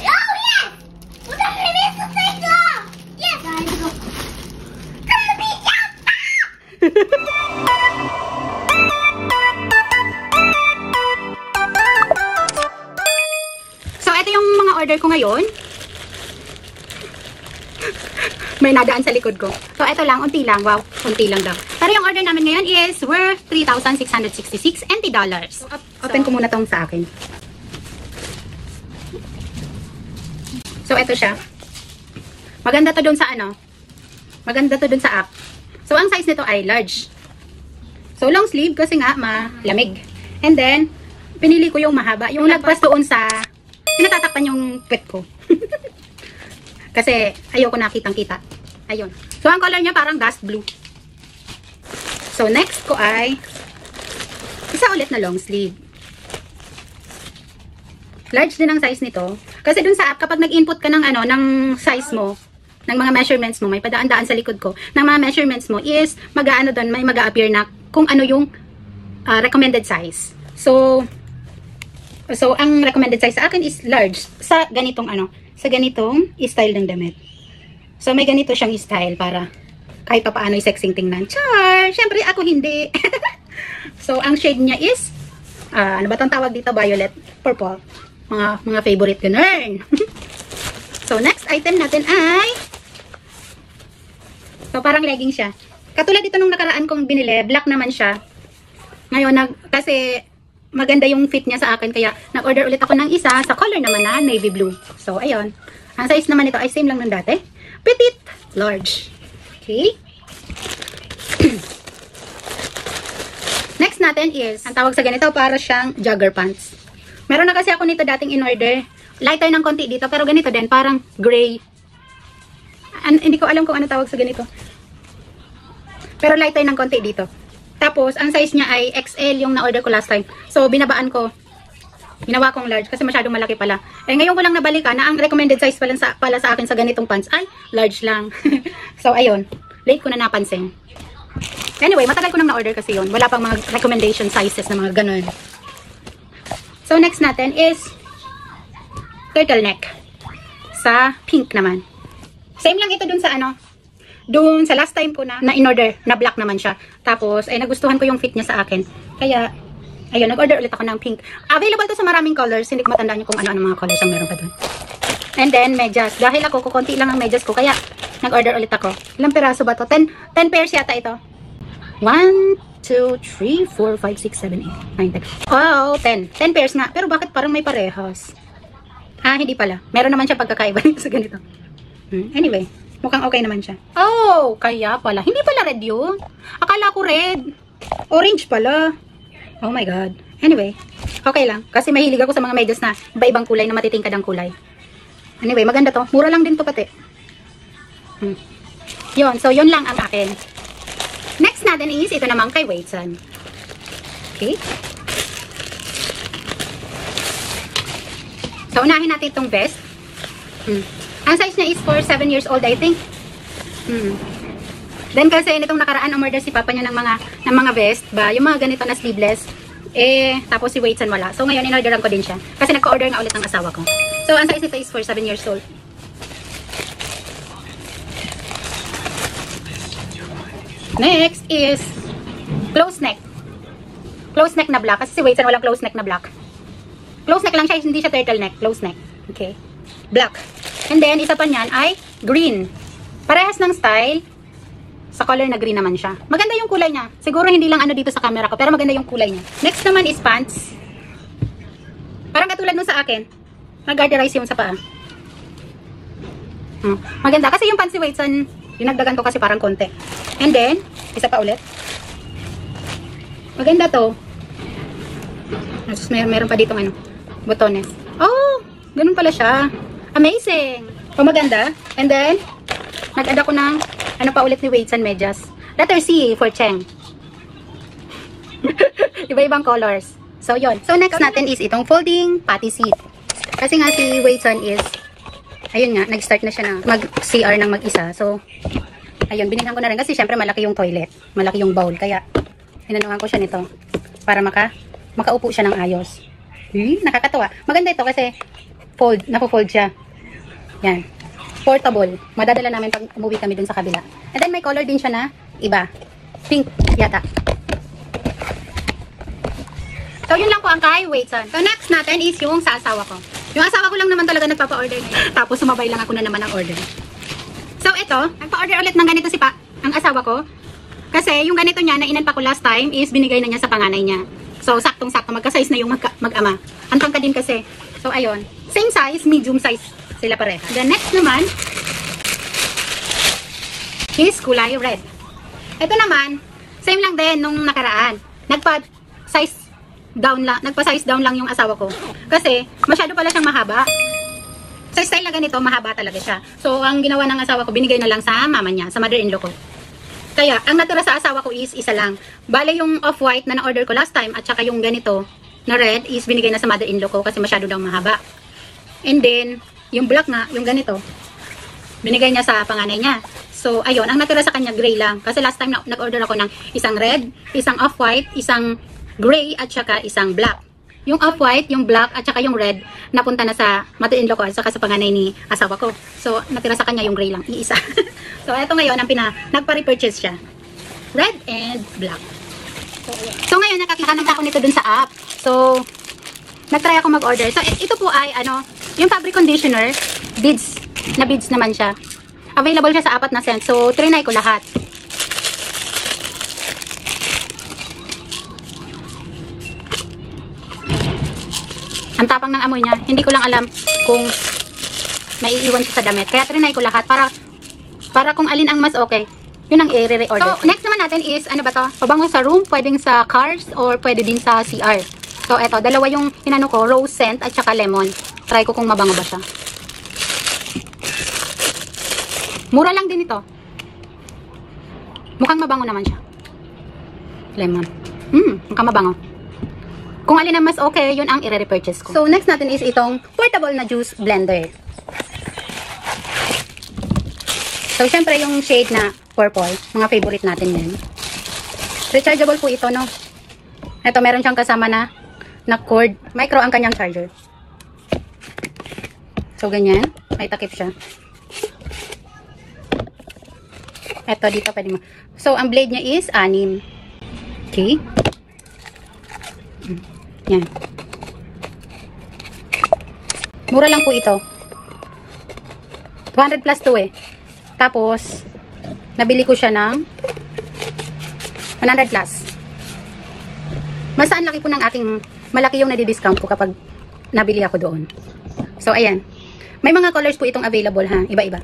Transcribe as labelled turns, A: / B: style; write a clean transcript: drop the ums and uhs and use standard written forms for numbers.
A: yes! Udah remesso tego! Yes! Let's go. Come on,
B: So, ito yung mga order ko ngayon. May nadaan sa likod ko. So, ito lang, unti lang. Wow, unti lang daw. Pero yung order namin ngayon is worth $3,666 NT dollars. Open ko muna tong sa akin. So, ito siya. Maganda to dun sa ano. Maganda to dun sa app. So, ang size nito ay large. So, long sleeve kasi nga malamig. And then, pinili ko yung mahaba. Yung lagpas doon sa pinatatakpan yung puwet ko. Kasi ayoko nakitang-kita. Ayun. So, ang color niya parang dust blue. So, next ko ay isa ulit na long sleeve. Large din ang size nito. Kasi dun sa app, kapag nag-input ka ng ano, ng size mo, ng mga measurements mo, may padaan-daan sa likod ko, ng mga measurements mo is, mag-aano doon, may mag-a-appear na kung ano yung recommended size. So, ang recommended size sa akin is large. Sa ganitong ano, sa ganitong style ng damit. So, may ganito siyang style para kahit pa paano yung sexing tingnan. Char! Siyempre, ako hindi. So, ang shade niya is, ano ba itong tawag dito? Violet, purple. Mga favorite ganun. So, next item natin ay, so, parang legging siya. Katulad dito nung nakaraan kong binili, black naman siya. Ngayon, kasi maganda yung fit niya sa akin, kaya nag-order ulit ako ng isa sa color naman na navy blue. So, ayun. Ang size naman nito ay same lang ng dati. Petite, large. Okay. Next natin is, ang tawag sa ganito, para siyang jogger pants. Meron na kasi ako nito dating in-order. Lighter ng konti dito, pero ganito din, parang gray. Hindi ko alam kung ano tawag sa ganito. Pero lighter ng konti dito. Tapos, ang size niya ay XL yung na-order ko last time. So, binabaan ko. Ginawa kong large kasi masyadong malaki pala. Eh, ngayon ko lang nabalikan na ang recommended size pala sa akin sa ganitong pants ay large lang. So, ayun. Late ko na napansin. Anyway, matagal ko nang na-order kasi yun. Wala pang mga recommendation sizes na mga ganun. So, next natin is turtleneck. Sa pink naman. Same lang ito dun sa ano. Doon sa last time ko na in-order, na black naman siya. Tapos, ay nagustuhan ko yung fit niya sa akin. Kaya, ayun, nag-order ulit ako ng pink. Available to sa maraming colors. Hindi ko matandaan yung kung ano-ano mga colors ang meron pa doon. And then, medyas. Dahil ako, kukunti lang ang medyas ko. Kaya, nag-order ulit ako. Ilang piraso ba to? 10 pairs yata ito. 1, 2, 3, 4, 5, 6, 7, 8, 9, 10. Oh, 10. 10 pairs nga. Pero bakit parang may parehas? Hindi pala. Meron naman siya pagkakaiba sa ganito. Anyway. Mukhang okay naman siya. Oh, kaya pala. Hindi pala red yun. Akala ko red. Orange pala. Oh my God. Anyway, okay lang. Kasi mahilig ako sa mga medyas na iba-ibang kulay na matitingkad ang kulay. Anyway, maganda to. Mura lang din to pati. Yun. So, yun lang ang akin. Next natin is ito naman kay Waitson. Okay. So, unahin natin itong vest. Ang size niya is for 7 years old, I think. Then kasi nitong nakaraan, umorder si Papa niya ng mga vest ba, yung mga ganito na sleeveless. Tapos si Waitson wala. So ngayon in-orderan ko din siya kasi nagko-order nga ulit ng asawa ko. So ang size nito is for 7 years old. Next is close neck. Close neck na black kasi si Waitson walang close neck na black. Close neck lang siya, hindi siya turtleneck, close neck. Okay. Black. And then, isa pa niyan ay green. Parehas ng style. Sa color na green naman siya. Maganda yung kulay niya. Siguro hindi lang ano dito sa camera ko, pero maganda yung kulay niya. Next naman is pants. Parang katulad nun sa akin. Nag-garderize yung sa paa. Maganda. Kasi yung pants si Waitson, dinagdagan ko kasi parang konti. And then, isa pa ulit. Maganda to. Meron pa ditong ano, botones. Oh, ganun pala siya. Amazing! Oh, maganda. And then, nag-add ako ng, ano pa ulit ni Waitson medyas. Letter C for Cheng. Iba-ibang colors. So, yon. So, next natin is itong folding patty seat. Kasi nga si Waitson is, ayun nga, nag-start na siya na mag-CR ng mag-isa. So, ayun, binigyan ko na rin kasi syempre malaki yung toilet. Malaki yung bowl. Kaya, inanuhan ko siya nito para makaupo siya ng ayos. Nakakatawa. Maganda ito kasi napo-fold siya. Yan. Portable. Madadala namin pag umuwi kami dun sa kabila. And then may color din siya na iba. Pink yata. So, yun lang po ang kay Waitson. So, next natin is yung sa asawa ko. Yung asawa ko lang naman talaga nagpapa-order ngayon. Tapos, sumabay lang ako na naman ang order. So, ito, nagpa-order ulit ng ganito ang asawa ko. Kasi, yung ganito niya na inanpa ko last time is binigay na niya sa panganay niya. So, saktong-sakto. Magka-size na yung mag-ama. Ang tangka din kasi. So, ayun. Same size, medium size sila pareha. The next naman is kulay red. Ito naman, same lang din nung nakaraan. Nagpa-size down lang yung asawa ko. Kasi, masyado pala siyang mahaba. Sa style na ganito, mahaba talaga siya. So, ang ginawa ng asawa ko, binigay na lang sa mama niya, sa mother-in-law ko. Kaya, ang natira sa asawa ko is isa lang. Bale, yung off-white na na-order ko last time, at saka yung ganito, na red, is binigay na sa mother-in-law ko kasi masyado daw mahaba. And then, yung black nga, yung ganito, binigay niya sa panganay niya. So, ayun, ang natira sa kanya, gray lang. Kasi last time, nag-order ako ng isang red, isang off-white, isang gray, at saka isang black. Yung off-white, yung black, at saka yung red, napunta na sa mother-in-law ko, at saka sa panganay ni asawa ko. So, natira sa kanya yung gray lang, iisa. So, ito ngayon, nagpa-repurchase siya. Red and black. So, ngayon, nakakita ako nito dun sa app. So, nag-try ako mag-order. So, ito po ay, yung fabric conditioner, beads naman siya. Available siya sa 4 na scent. So, trinay ko lahat. Ang tapang ng amoy niya. Hindi ko lang alam kung maiiwan siya sa damit. Kaya trinay ko lahat para kung alin ang mas okay. Yun ang i-re-order. So, next naman natin is, ano ba to? Pabango sa room, pwedeng sa cars, or pwede din sa CR. So, eto, dalawa yung hinano ko, rose scent at saka lemon. Try ko kung mabango ba siya. Mura lang din ito. Mukhang mabango naman siya. Lemon. Mukhang mabango. Kung alin ang mas okay, yun ang i-repurchase ko. So, next natin is itong portable na juice blender. So, syempre yung shade na purple, mga favorite natin yan. Rechargeable po ito, no? Ito, meron siyang kasama na cord. Micro ang kanyang charger. So, ganyan. May takip siya. Ito, dito pwede mo. So, ang blade niya is 6. Okay. Yan. Mura lang po ito. 200 plus to eh. Tapos, nabili ko siya ng 100 plus. Masaan laki po ng ating, malaki yung nadi-discount ko kapag nabili ako doon. So, ayan. May mga colors po itong available ha. Iba-iba.